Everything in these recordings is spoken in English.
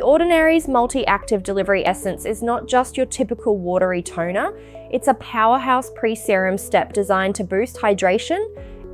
The Ordinary's multi-active delivery essence is not just your typical watery toner, it's a powerhouse pre-serum step designed to boost hydration,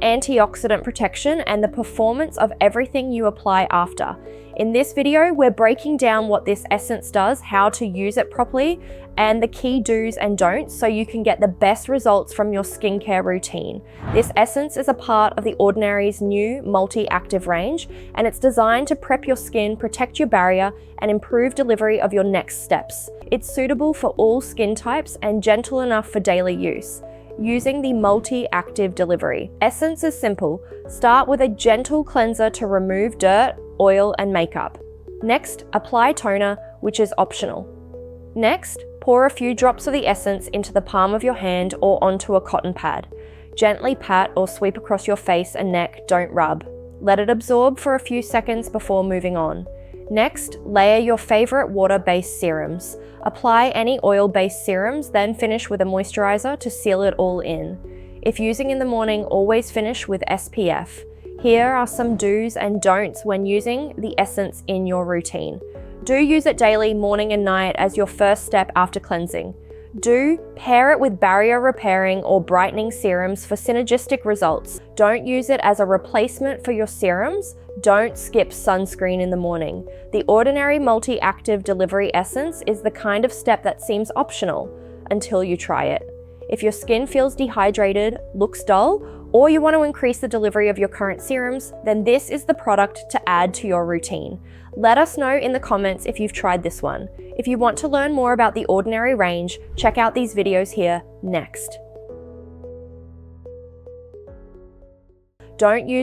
antioxidant protection, and the performance of everything you apply after. In this video, we're breaking down what this essence does, how to use it properly, and the key do's and don'ts so you can get the best results from your skincare routine. This essence is a part of The Ordinary's new multi-active range, and it's designed to prep your skin, protect your barrier, and improve delivery of your next steps. It's suitable for all skin types and gentle enough for daily use. Using the multi-active delivery. Essence is simple. Start with a gentle cleanser to remove dirt, oil, and makeup. Next, apply toner, which is optional. Next, pour a few drops of the essence into the palm of your hand or onto a cotton pad. Gently pat or sweep across your face and neck, don't rub. Let it absorb for a few seconds before moving on. Next, layer your favorite water-based serums. Apply any oil-based serums, then finish with a moisturizer to seal it all in. If using in the morning, always finish with SPF. Here are some do's and don'ts when using the essence in your routine. Do use it daily, morning and night, as your first step after cleansing. Do pair it with barrier repairing or brightening serums for synergistic results. Don't use it as a replacement for your serums. Don't skip sunscreen in the morning. The Ordinary multi-active delivery essence is the kind of step that seems optional until you try it. If your skin feels dehydrated, looks dull, or you want to increase the delivery of your current serums, then this is the product to add to your routine. Let us know in the comments if you've tried this one. If you want to learn more about the Ordinary range, check out these videos here next. Don't use